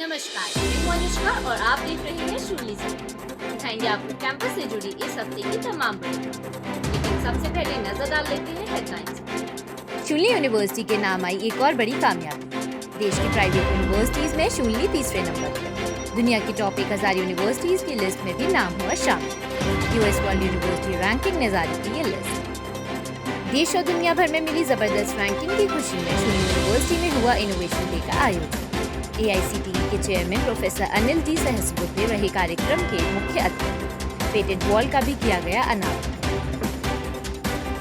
नमस्कार, मैं हूं अनुष्का और आप देख रहे हैं शूली से। दिखाएंगे आपको कैंपस से जुड़ी इस हफ्ते की तमाम खबरें। लेकिन सबसे पहले नजर डाल लेते हैं हेडलाइंस। शूली यूनिवर्सिटी के नाम आई एक और बड़ी कामयाबी। देश की प्राइवेट यूनिवर्सिटीज में शूली तीसरे नंबर पर। दुनिया की टॉप 1000 यूनिवर्सिटीज की लिस्ट में भी नाम हुआ शामिल। यूएस वर्ल्ड यूनिवर्सिटी रैंकिंग ने जारी की ये लिस्ट। देश और दुनिया भर में मिली जबरदस्त रैंकिंग की खुशी में शूली यूनिवर्सिटी में हुआ इनोवेशन डे का आयोजन। AICTE के chairman professor Anil D Sahasrabuddhe रहे कार्यक्रम के मुख्य अतिथि। पेटेंट वॉल का भी किया गया अनावरण।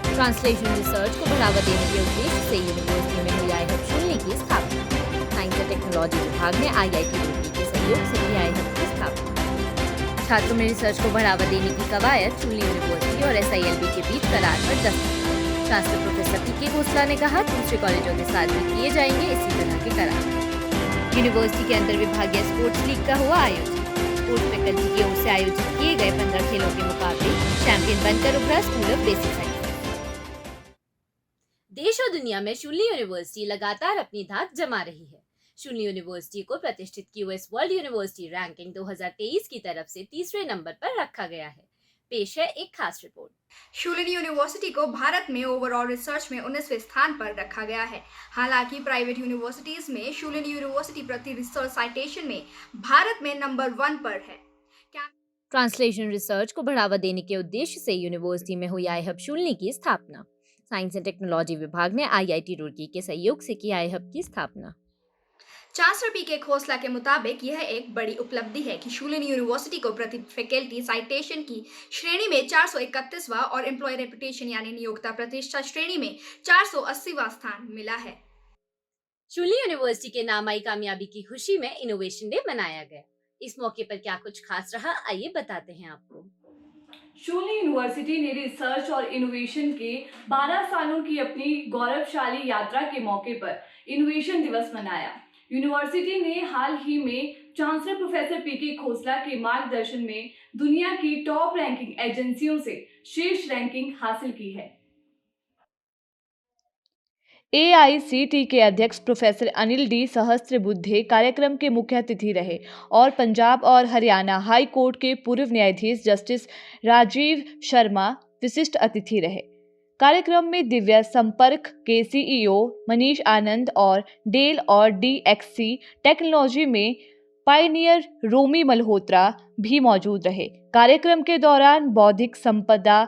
ट्रांसलेशन रिसर्च को बढ़ावा देने के उद्देश्य से यूनिवर्सिटी में हुई IHub शूली की स्थापना। साइंस एंड टेक्नोलॉजी विभाग ने IIT रुड़की के सहयोग से की IHub की स्थापना। छात्रों में रिसर्च को बढ़ावा देने की कवायद शूली यूनिवर्सिटी और SILB के बीच करार पर दस्तखत। चांसलर प्रोफेसर PK खोसला ने कहा, दूसरे कॉलेजों के साथ भी किए जाएंगे इसी तरह के करार। यूनिवर्सिटी के अंतर विभागीय स्पोर्ट्स लीग का हुआ आयोजन। स्पोर्ट्स फैकल्टी की ओर से आयोजित किए गए 15 खेलों के मुकाबले चैंपियन बनकर उभरा स्कूल ऑफ बेसिक साइंस। देश और दुनिया में शूली यूनिवर्सिटी लगातार अपनी धाक जमा रही है। शूली यूनिवर्सिटी को प्रतिष्ठित यूएस वर्ल्ड यूनिवर्सिटी रैंकिंग 2023 की तरफ से तीसरे नंबर पर रखा गया है। पेश है एक खास रिपोर्ट। शूलिनी यूनिवर्सिटी को भारत में ओवरऑल रिसर्च में 19वें स्थान पर रखा गया है। हालांकि प्राइवेट यूनिवर्सिटीज में शूलिनी यूनिवर्सिटी प्रति रिसर्च साइटेशन में भारत में नंबर 1 पर है। ट्रांसलेशन रिसर्च को बढ़ावा देने के उद्देश्य से यूनिवर्सिटी में हुई IHub शूली की स्थापना। साइंस एंड टेक्नोलॉजी विभाग ने IIT रुड़की के सहयोग से की IHub की स्थापना। चांसलर PK खोसला के मुताबिक यह एक बड़ी उपलब्धि है कि शूलिनी यूनिवर्सिटी को प्रति फैकल्टी साइटेशन की श्रेणी में 431वां और एम्प्लॉय रेपुटेशन यानी नियोक्ता प्रतिष्ठा श्रेणी में 480वां स्थान मिला है। शूली यूनिवर्सिटी के नाम आई कामयाबी की खुशी में इनोवेशन डे मनाया गया। इस मौके पर क्या कुछ खास रहा, आइए बताते हैं आपको। शूली यूनिवर्सिटी ने रिसर्च और इनोवेशन के 12 सालों की अपनी गौरवशाली यात्रा के मौके पर इनोवेशन दिवस मनाया। यूनिवर्सिटी ने हाल ही में चांसलर प्रोफेसर PK खोसला के मार्गदर्शन में दुनिया की टॉप रैंकिंग एजेंसियों से शीर्ष रैंकिंग हासिल की है। AICTE के अध्यक्ष प्रोफेसर अनिल डी सहस्रबुद्धे कार्यक्रम के मुख्य अतिथि रहे और पंजाब और हरियाणा हाई कोर्ट के पूर्व न्यायाधीश जस्टिस राजीव शर्मा विशिष्ट अतिथि रहे। कार्यक्रम में दिव्या संपर्क के CEO मनीष आनंद और डेल और DXC टेक्नोलॉजी में पायनियर रोमी मल्होत्रा भी मौजूद रहे। कार्यक्रम के दौरान बौद्धिक संपदा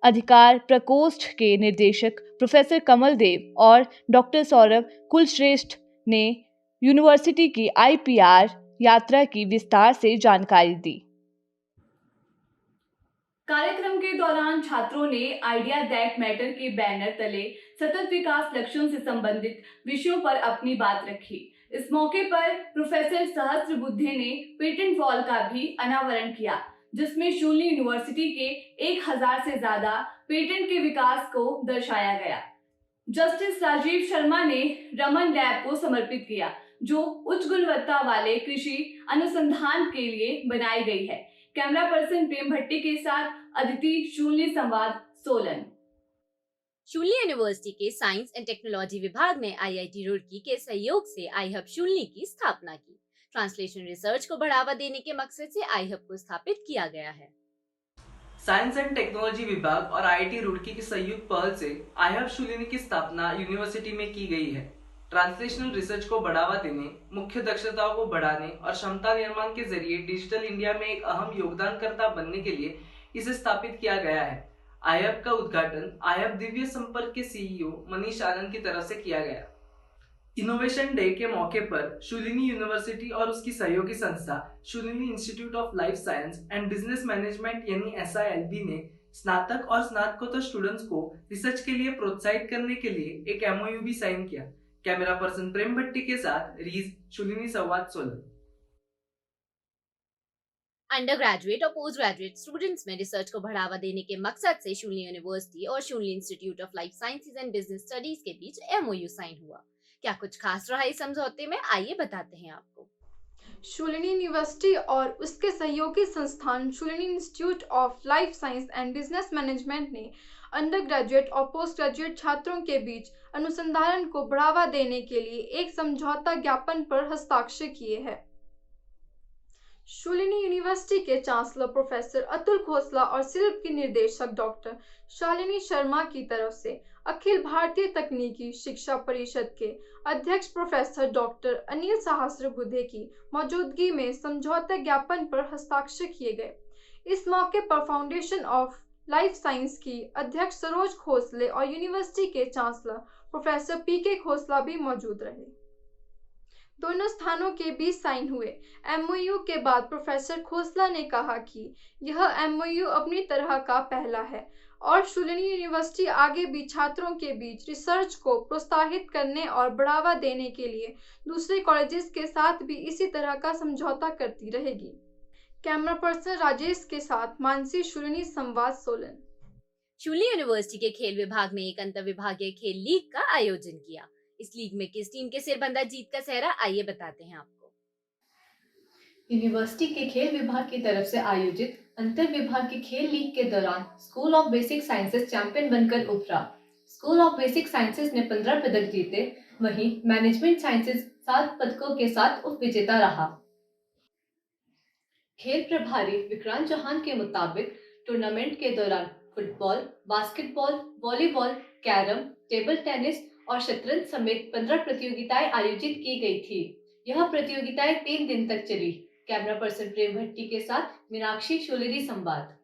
अधिकार प्रकोष्ठ के निदेशक प्रोफेसर कमल देव और डॉक्टर सौरभ कुलश्रेष्ठ ने यूनिवर्सिटी की IPR यात्रा की विस्तार से जानकारी दी। कार्यक्रम के दौरान छात्रों ने आइडिया दैट मैटर के बैनर तले सतत विकास लक्ष्यों से संबंधित विषयों पर अपनी बात रखी। इस मौके पर प्रोफेसर सहस्रबुद्धे ने पेटेंट वॉल का भी अनावरण किया, जिसमें शूली यूनिवर्सिटी के 1000 से ज्यादा पेटेंट के विकास को दर्शाया गया। जस्टिस राजीव शर्मा ने रमन लैब को समर्पित किया, जो उच्च गुणवत्ता वाले कृषि अनुसंधान के लिए बनाई गई है। कैमरा पर्सन प्रेम भट्टी के साथ अदिति, शूली संवाद, सोलन। शूली यूनिवर्सिटी के साइंस एंड टेक्नोलॉजी विभाग ने IIT रुड़की के सहयोग से IHub शूली की स्थापना की। ट्रांसलेशन रिसर्च को बढ़ावा देने के मकसद से IHub को स्थापित किया गया है। साइंस एंड टेक्नोलॉजी विभाग और IIT रुड़की की संयुक्त पहल से IHub शूलिनी की स्थापना यूनिवर्सिटी में की गई है। ट्रांसलेशनल रिसर्च को बढ़ावा देने, मुख्य दक्षताओं को बढ़ाने और क्षमता निर्माण के जरिए डिजिटल इंडिया में एक अहम योगदानकर्ता बनने के लिए इसे स्थापित किया गया है। IHub का उद्घाटन IHub दिव्य संपर्क के CEO मनीष आनंद की तरफ से किया गया। इनोवेशन डे के मौके पर शूलिनी यूनिवर्सिटी और उसकी सहयोगी संस्था Shoolini institute of life science and business management यानी SILB ने स्नातक और स्नातकोत्तर स्टूडेंट्स को रिसर्च के लिए प्रोत्साहित करने के लिए एक MOU भी साइन किया। कैमरा पर्सन प्रेम भट्टी के साथ रीज, शूलिनी संवाद, सोलन। अंडर ग्रेजुएट और पोस्ट ग्रेजुएट स्टूडेंट्स में रिसर्च को बढ़ावा देने के मकसद से शूली यूनिवर्सिटी और Shooli Institute of Life Sciences and Business Studies के बीच MOU साइन हुआ। क्या कुछ खास रहा इस समझौते में, आइए बताते हैं आपको। शूलिनी यूनिवर्सिटी और उसके सहयोगी संस्थान Shoolini institute of life science and business management ने अंडर ग्रेजुएट और पोस्ट ग्रेजुएट छात्रों के बीच अनुसंधान को बढ़ावा देने के लिए एक समझौता ज्ञापन पर हस्ताक्षर किए हैं। शूलिनी यूनिवर्सिटी के चांसलर प्रोफेसर अतुल खोसला और शिल्प की निर्देशक डॉक्टर शालिनी शर्मा की तरफ से अखिल भारतीय तकनीकी शिक्षा परिषद के अध्यक्ष प्रोफेसर डॉक्टर अनिल सहस्त्रबुद्धे की मौजूदगी में समझौता ज्ञापन पर हस्ताक्षर किए गए। इस मौके पर फाउंडेशन ऑफ लाइफ साइंस की अध्यक्ष सरोज खोसले और यूनिवर्सिटी के चांसलर प्रोफेसर पीके खोसला भी मौजूद रहे। दोनों स्थानों के बीच साइन हुए एमओयू के बाद प्रोफेसर खोसला ने कहा कि यह एमओयू अपनी तरह का पहला है और शूलिनी यूनिवर्सिटी आगे भी छात्रों के बीच रिसर्च को प्रोत्साहित करने और बढ़ावा देने के लिए दूसरे कॉलेजेस के साथ भी इसी तरह का समझौता करती रहेगी। कैमरा पर्सन राजेश के साथ मानसी, शूलिनी संवाद, सोलन। शूलिनी यूनिवर्सिटी के खेल विभाग ने एक अंतर विभागीय खेल लीग का आयोजन किया। इस लीग में किस टीम के सिरबंदा जीत का सेहरा, आइए बताते हैं आपको। यूनिवर्सिटी के खेल विभाग की तरफ से आयोजित अंतर विभागीय खेल लीग के दौरान school of basic sciences champion बनकर उभरा। स्कूल ऑफ बेसिक साइंसेज ने 15 पदक जीते, वहीं मैनेजमेंट साइंसेज 7 पदकों के साथ उप विजेता रहा। खेल प्रभारी विक्रांत चौहान के मुताबिक टूर्नामेंट के दौरान football, basketball, volleyball, carrom, table tennis और शतरंज समेत 15 प्रतियोगिताएं आयोजित की गई थी। यह प्रतियोगिताएं 3 दिन तक चली। कैमरा पर्सन प्रेम भट्टी के साथ मीनाक्षी, शूलिनी संवाद।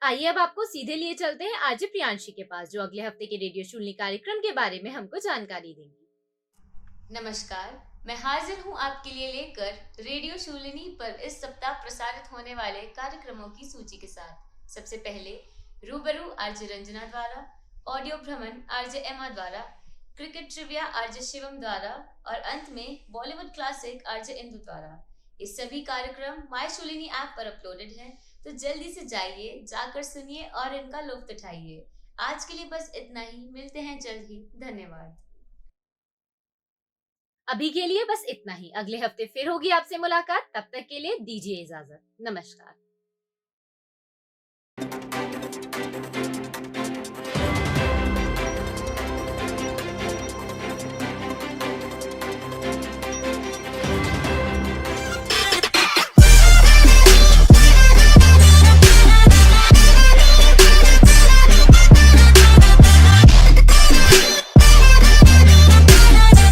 आइए अब आपको सीधे लिए चलते हैं आरजे प्रियांशी के पास, जो अगले हफ्ते के रेडियो शूलिनी कार्यक्रम के बारे में हमको जानकारी देंगी। नमस्कार, मैं हाजिर हूँ आपके लिए लेकर रेडियो शूलिनी पर इस सप्ताह प्रसारित होने वाले कार्यक्रमों की सूची के साथ। सबसे पहले रूबरू आरजे रंजना द्वारा, ऑडियो भ्रमण आरजे एमा द्वारा, क्रिकेट ट्रिविया आरजे शिवम द्वारा और अंत में बॉलीवुड क्लासिक आरजे इंदु द्वारा। ये सभी कार्यक्रम माय शूलिनी ऐप पर अपलोडेड हैं, तो जल्दी से जाइए, जाकर सुनिए और इनका लुत्फ उठाइए। आज के लिए बस इतना ही, मिलते हैं जल्द ही। धन्यवाद। अभी के लिए बस इतना ही, अगले हफ्ते फिर होगी आपसे मुलाकात। तब तक के लिए दीजिए इजाजत। नमस्कार।